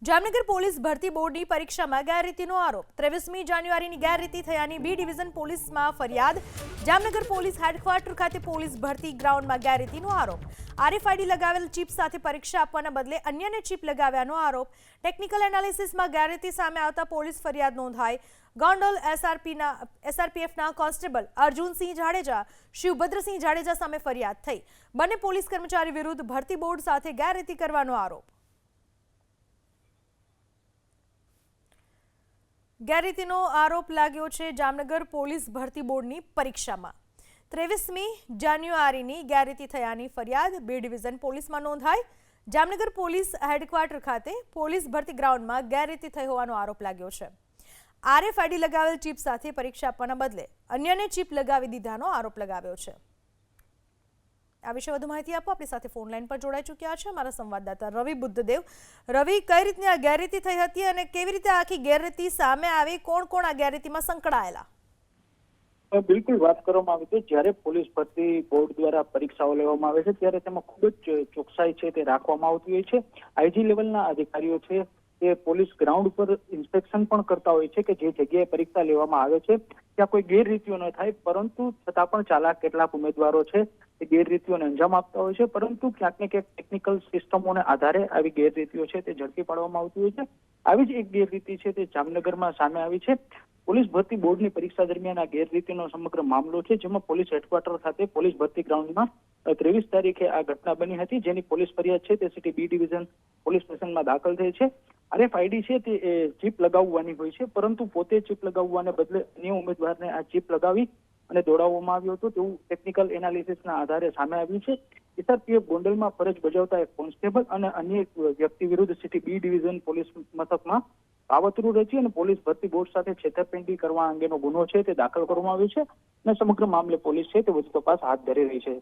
Jamnagar police ભરતી બોર્ડની પરીક્ષામાં ગેરરીતિનો આરોપ 23મી જાન્યુઆરીની ગેરરીતિ થયાની બી ડિવિઝન પોલીસમાં ફરિયાદ જામનગર પોલીસ હેડક્વાર્ટર ખાતે પોલીસ ભરતી ગ્રાઉન્ડમાં ગેરરીતિનો આરોપ આરએફઆઈડી લગાવેલ ચિપ સાથે પરીક્ષા આપવાના બદલે અન્યને ચિપ લગાવ્યાનો આરોપ ટેકનિકલ એનાલિસિસમાં ગેરરીતિ સામે આવતા પોલીસ ફરિયાદ નોંધાઈ ગોંડલ એસઆરપીએફના કોન્સ્ટેબલ અર્જુનસિંહ જાડેજા શિવભદ્રસિંહ જાડેજા સામે ફરિયાદ થઈ બંને પોલીસ કર્મચારી વિરુદ્ધ ભરતી બોર્ડ સાથે ગેરરીતિ કરવાનો આરોપ ગેરરીતિનો આરોપ લાગ્યો છે જામનગર પોલીસ ભરતી બોર્ડની પરીક્ષામાં 23મી જાન્યુઆરીની ગેરરીતિ થયાની ફરિયાદ બી ડિવિઝન પોલીસમાં નોંધાઈ જામનગર પોલીસ હેડક્વાર્ટર ખાતે પોલીસ ભરતી ગ્રાઉન્ડમાં ગેરરીતિ થઈ હોવાનો આરોપ લાગ્યો છે આરએફઆઈડી લગાવેલ ચિપ સાથે પરીક્ષા આપવાના બદલે અન્યને ચિપ લગાવી દીધાનો આરોપ લગાવ્યો છે આ વિશે વધુ માહિતી આપો આપણી સાથે ફોન લાઈન પર જોડાઈ ચૂક્યા છે અમારા સંવાદદાતા રવિ બુદ્ધદેવ રવિ કઈ રીતની આ ગેરરીતિ થઈ હતી અને કેવી રીતે આખી ગેરરીતિ સામે આવી કોણ આ ગેરરીતિમાં સંકળાયેલા બિલકુલ વાત કરવામાં આવી તો જ્યારે પોલીસ ભરતી બોર્ડ દ્વારા પરીક્ષાઓ લેવામાં આવે છે ત્યારે તેમાં ખૂબ જ ચોકસાઈ છે તે રાખવામાં આવતી હોય છે આઈજી લેવલના અધિકારીઓ છે તે પોલીસ ગ્રાઉન્ડ પર ઇન્સ્પેક્શન પણ કરતા હોય છે કે જે જગ્યાએ પરીક્ષા લેવામાં આવે છે ત્યાં કોઈ ગેરરીતિઓ ન થાય પરંતુ છતાં પણ ચાલાક કેટલાક ઉમેદવારો છે એ ગેરરીતિઓને અંજામ આપતા હોય છે પરંતુ ક્યાંક ને ક્યાંક ટેકનિકલ સિસ્ટમોને આધારે આવી ગેરરીતિઓ છે તે ઝડપી પાડવામાં આવતી હોય છે આવી જ એક ગેરરીતિ છે તે જામનગરમાં સામે આવી છે પોલીસ ભરતી બોર્ડની પરીક્ષા દરમિયાન આ ગેરરીતિનો સમગ્ર મામલો છે જેમાં પોલીસ હેડક્વાર્ટર ખાતે પોલીસ ભરતી ગ્રાઉન્ડમાં 23 તારીખે આ ઘટના બની હતી જેની પોલીસ ફરિયાદ છે તે સિટી બી ડિવિઝન પોલીસ સ્ટેશનમાં દાખલ થઈ છે આરએફઆઈડી છે તે ચિપ લગાવવાની હોય છે પરંતુ પોતે ચિપ લગાવવાને બદલે અન્ય ઉમેદવારને આ ચિપ લગાવી અને દોડાવવામાં આવ્યો હતો તેવું ટેકનિકલ એનાલિસિસના આધારે સામે આવ્યું છે એસઆરપીએફ ગોંડલમાં ફરજ બજાવતા એક કોન્સ્ટેબલ અને અન્ય એક વ્યક્તિ વિરુદ્ધ સિટી બી ડિવિઝન પોલીસ મથકમાં કાવતરું રચી અને પોલીસ ભરતી બોર્ડ સાથે છેતરપિંડી કરવા અંગેનો ગુનો છે તે દાખલ કરવામાં આવ્યો છે અને સમગ્ર મામલે પોલીસ છે તે વધુ તપાસ હાથ ધરી રહી છે